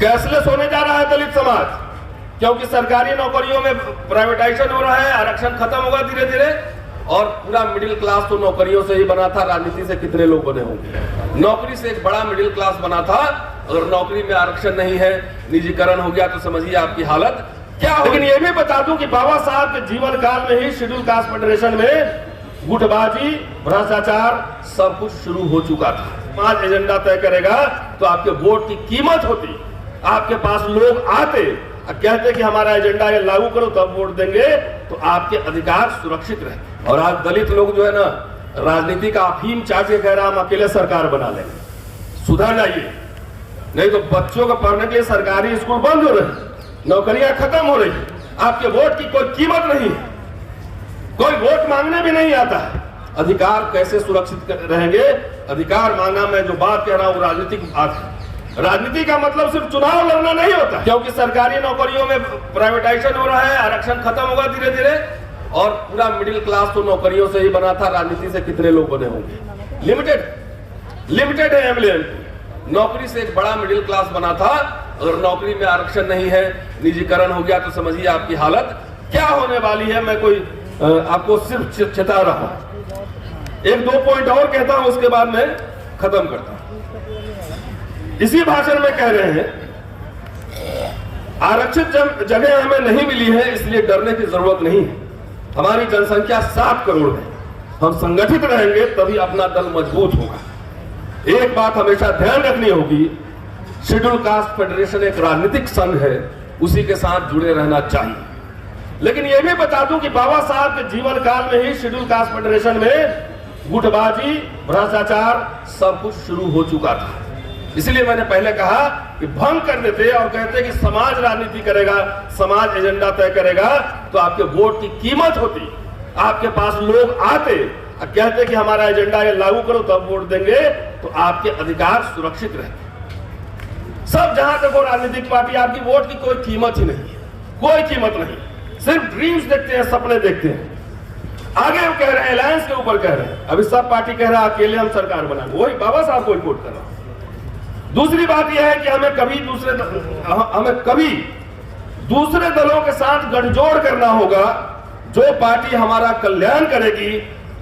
Cashless होने जा रहा है दलित समाज, क्योंकि सरकारी नौकरियों में प्राइवेटाइजेशन हो रहा है, आरक्षण खत्म होगा धीरे धीरे, और पूरा मिडिल क्लास तो नौकरियों से ही बना था। राजनीति से कितने लोग बने होंगे? नौकरी से एक बड़ा मिडिल क्लास बना था। अगर नौकरी में आरक्षण नहीं है, निजीकरण हो गया, तो समझिए आपकी हालत क्या हो। लेकिन ये भी बता दूं कि बाबा साहब के जीवन काल में ही शेड्यूल कास्ट फेडरेशन में गुटबाजी, भ्रष्टाचार सब कुछ शुरू हो चुका था। समाज एजेंडा तय करेगा तो आपके वोट की कीमत होती। आपके पास लोग आते कहते कि हमारा एजेंडा ये लागू करो तब वोट देंगे, तो आपके अधिकार सुरक्षित रहते। और आज दलित लोग जो है ना, राजनीति का अफीम चाटे कह रहा हम अकेले सरकार बना लेंगे। सुधर जाइए, नहीं तो बच्चों को पढ़ने के लिए सरकारी स्कूल बंद हो रहे, नौकरियां खत्म हो रही, आपके वोट की कोई कीमत नहीं है, कोई वोट मांगने भी नहीं आता है। अधिकार कैसे सुरक्षित रहेंगे? अधिकार मांगना, मैं जो बात कह रहा हूं राजनीतिक बात है। राजनीति का मतलब सिर्फ चुनाव लड़ना नहीं होता, क्योंकि सरकारी नौकरियों में प्राइवेटाइजेशन हो रहा है, आरक्षण खत्म होगा धीरे धीरे, और पूरा मिडिल क्लास तो नौकरियों से ही बना था। राजनीति से कितने लोग बने होंगे? लिमिटेड है एमएलए एमपी। नौकरी से एक बड़ा मिडिल क्लास बना था। अगर नौकरी में आरक्षण नहीं है, निजीकरण हो गया, तो समझिए आपकी हालत क्या होने वाली है। मैं कोई आपको सिर्फ चेता रहा हूं। एक दो पॉइंट और कहता हूं, उसके बाद मैं खत्म करता हूं। इसी भाषण में कह रहे हैं, आरक्षित जगह हमें नहीं मिली है, इसलिए डरने की जरूरत नहीं है। हमारी जनसंख्या 7 करोड़ है, हम संगठित रहेंगे तभी अपना दल मजबूत होगा। एक बात हमेशा ध्यान रखनी होगी, शेड्यूल कास्ट फेडरेशन एक राजनीतिक संघ है, उसी के साथ जुड़े रहना चाहिए। लेकिन यह भी बता दूं कि बाबा साहब के जीवन काल में ही शेड्यूल कास्ट फेडरेशन में गुटबाजी, भ्रष्टाचार सब कुछ शुरू हो चुका था। इसलिए मैंने पहले कहा कि भंग कर देते और कहते कि समाज राजनीति करेगा, समाज एजेंडा तय करेगा, तो आपके वोट की कीमत होती। आपके पास लोग आते कहते कि हमारा एजेंडा ये लागू करो तब वोट देंगे, तो आपके अधिकार सुरक्षित रहते। सब जहां तक वो राजनीतिक पार्टी, आपकी वोट की कोई कीमत ही नहीं है, कोई कीमत नहीं। सिर्फ ड्रीम्स देखते हैं, सपने देखते हैं। आगे वो कह रहे हैं, अलायंस के ऊपर कह रहे हैं। अभी सब पार्टी कह रहा है अकेले हम सरकार बनाएंगे, वही बाबा साहब को रिपोर्ट कर रहा हूं। दूसरी बात यह है कि हमें कभी दूसरे दलों के साथ गठजोड़ करना होगा। जो पार्टी हमारा कल्याण करेगी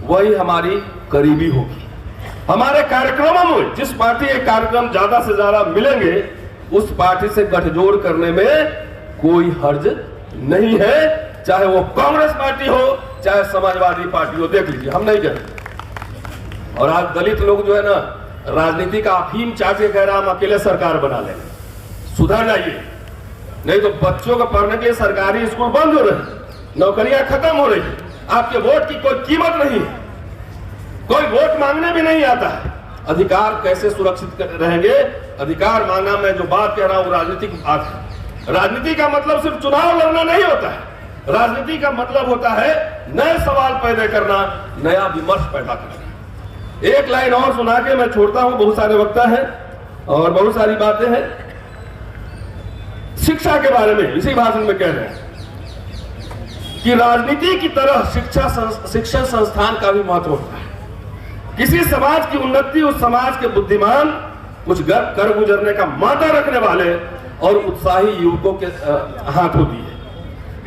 वही हमारी करीबी होगी। हमारे कार्यक्रमों में जिस पार्टी के कार्यक्रम ज्यादा से ज्यादा मिलेंगे, उस पार्टी से गठजोड़ करने में कोई हर्ज नहीं है, चाहे वो कांग्रेस पार्टी हो, चाहे समाजवादी पार्टी हो। देख लीजिए, हम नहीं करेंगे। और आज दलित लोग जो है ना, राजनीति का अफीम चाटे कह रहा हम अकेले सरकार बना लेंगे। सुधर जाइए, नहीं तो बच्चों को पढ़ने के लिए सरकारी स्कूल बंद हो रहे, नौकरियां खत्म हो रही, आपके वोट की कोई कीमत नहीं है, कोई वोट मांगने भी नहीं आता है। अधिकार कैसे सुरक्षित रहेंगे? अधिकार मांगना, मैं जो बात कह रहा हूं राजनीतिक बात है। राजनीति का मतलब सिर्फ चुनाव लड़ना नहीं होता है। राजनीति का मतलब होता है नए सवाल पैदा करना, नया विमर्श पैदा करना। एक लाइन और सुना के मैं छोड़ता हूं, बहुत सारे वक्ता हैं और बहुत सारी बातें हैं। शिक्षा के बारे में इसी भाषण में कह रहे हैं कि राजनीति की तरह शिक्षण संस्थान का भी महत्व होता है। किसी समाज की उन्नति उस समाज के बुद्धिमान, कुछ कर गुजरने का मादा रखने वाले और उत्साही युवकों के हाथ होती है।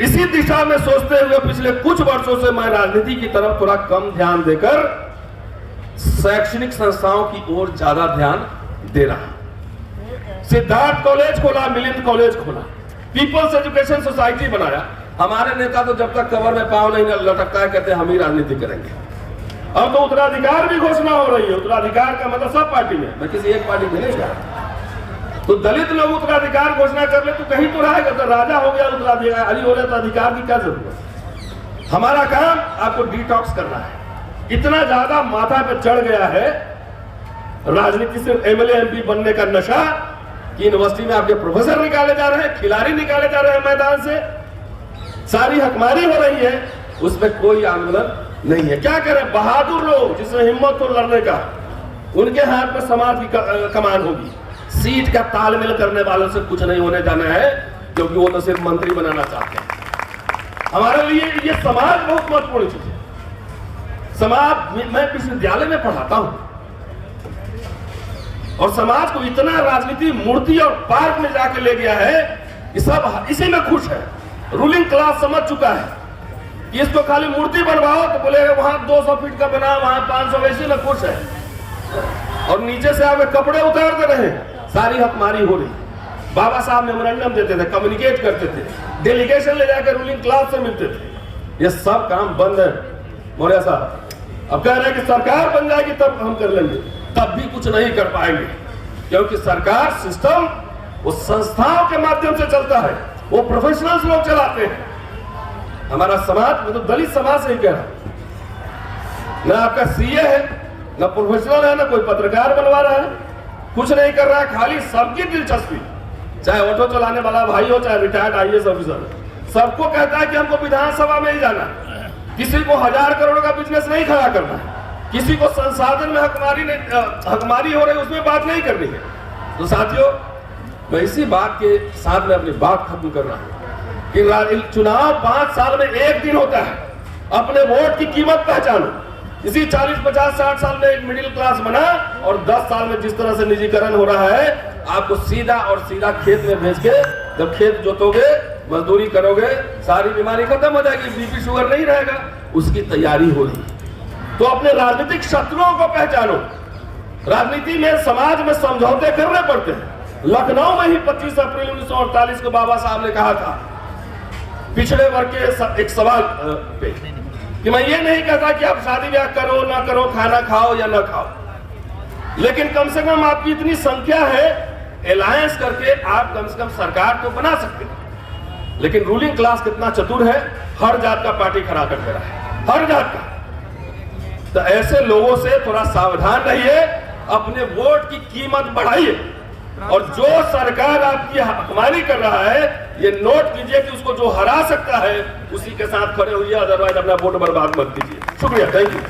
इसी दिशा में सोचते हुए पिछले कुछ वर्षों से मैं राजनीति की तरफ थोड़ा कम ध्यान देकर शैक्षणिक संस्थाओं की ओर ज्यादा ध्यान दे रहा। सिद्धार्थ कॉलेज खोला, मिलिंद कॉलेज खोला, पीपल्स एजुकेशन सोसाइटी बनाया। हमारे नेता तो जब तक कमर में पांव नहीं लटकता है कहते हम ही राजनीति करेंगे। अब तो उत्तराधिकार भी घोषणा हो रही है। उत्तराधिकार का मतलब सब पार्टी में, मैं किसी एक पार्टी में नहीं जा रहा। तो दलित लोग उत्तराधिकार घोषणा कर ले तो कहीं तो रहेगा। तो राजा हो गया, उत्तराधिकारी हो रहा, तो अधिकार की क्या जरूरत? हमारा काम आपको डिटॉक्स करना है। इतना ज्यादा माथा पे चढ़ गया है राजनीति से एमएलए एमपी बनने का नशा कि यूनिवर्सिटी में आपके प्रोफेसर निकाले जा रहे हैं, खिलाड़ी निकाले जा रहे हैं मैदान से, सारी हकमारी हो रही है, उसमें कोई आंदोलन नहीं है। क्या करें? बहादुर लोग जिसमें हिम्मत हो लड़ने का, उनके हाथ में समाज की कमान होगी। सीट का तालमेल करने वालों से कुछ नहीं होने जाना है, क्योंकि वो तो सिर्फ मंत्री बनाना चाहते हैं। हमारे लिए ये समाज बहुत महत्वपूर्ण चीज है। समाज, मैं विश्वविद्यालय में पढ़ाता हूं, और समाज को इतना राजनीति मूर्ति और पार्क में जाके ले गया है कि सब इसी में खुश है। रूलिंग क्लास समझ चुका है कि इसको खाली मूर्ति बनवाओ तो बोले वहां 200 फीट का बना, वहां 500, वैसे में खुश है। और नीचे से आगे कपड़े उतार दे रहे, सारी हकमारी हो रही। बाबा साहब मेमोरेंडम देते थे, कम्युनिकेट करते थे, डेलीगेशन ले जाकर रूलिंग क्लास से मिलते थे। ये सब काम बंद है। मौर्य साहब अब कह रहे हैं कि सरकार बन जाएगी तब हम कर लेंगे, तब भी कुछ नहीं कर पाएंगे, क्योंकि सरकार सिस्टम वो संस्थाओं के माध्यम से चलता है, वो प्रोफेशनल्स लोग चलाते हैं। हमारा समाज, मैं तो दलित समाज से ही कह रहा हूं, ना आपका सीए है, ना प्रोफेशनल है, ना कोई पत्रकार बनवा रहा है, कुछ नहीं कर रहा है, खाली सबकी दिलचस्पी, चाहे ऑटो चलाने वाला भाई हो, चाहे रिटायर्ड आईएएस ऑफिसर, सबको कहता है कि हमको विधानसभा में ही जाना। किसी को 1000 करोड़ का बिजनेस नहीं खड़ा करना है, किसी को संसाधन में हकमारी हो रही उसमें बात नहीं करनी है। तो साथियों, मैं इसी बात के साथ में अपनी बात खत्म कर रहा हूं कि चुनाव 5 साल में एक दिन होता है। अपने वोट की कीमत पहचानो। इसी 40, 50, 60 साल में एक मिडिल क्लास बना, और 10 साल में जिस तरह से निजीकरण हो रहा है, आपको सीधा और सीधा खेत में भेज के, जब खेत जोतोगे, मजदूरी करोगे, सारी बीमारी खत्म हो जाएगी, बीपी शुगर नहीं रहेगा, उसकी तैयारी हो रही है। तो अपने राजनीतिक शत्रुओं को पहचानो। राजनीति में, समाज में समझौते करने पड़ते हैं। लखनऊ में ही 25 अप्रैल 1948 को बाबा साहब ने कहा था पिछड़े वर्ग के एक सवाल पे कि मैं ये नहीं कहता कि आप शादी ब्याह करो ना करो, खाना खाओ या ना खाओ, लेकिन कम से कम आपकी इतनी संख्या है, अलायंस करके आप कम से कम सरकार तो बना सकते हैं। लेकिन रूलिंग क्लास कितना चतुर है, हर जात का पार्टी खड़ा कर दे रहा है, हर जात का। तो ऐसे लोगों से थोड़ा सावधान रहिए, अपने वोट की कीमत बढ़ाइए, और जो सरकार आपकी हकमारी कर रहा है, ये नोट कीजिए कि उसको जो हरा सकता है उसी के साथ खड़े होइए, अदरवाइज अपना वोट बर्बाद मत कीजिए। शुक्रिया, थैंक यू।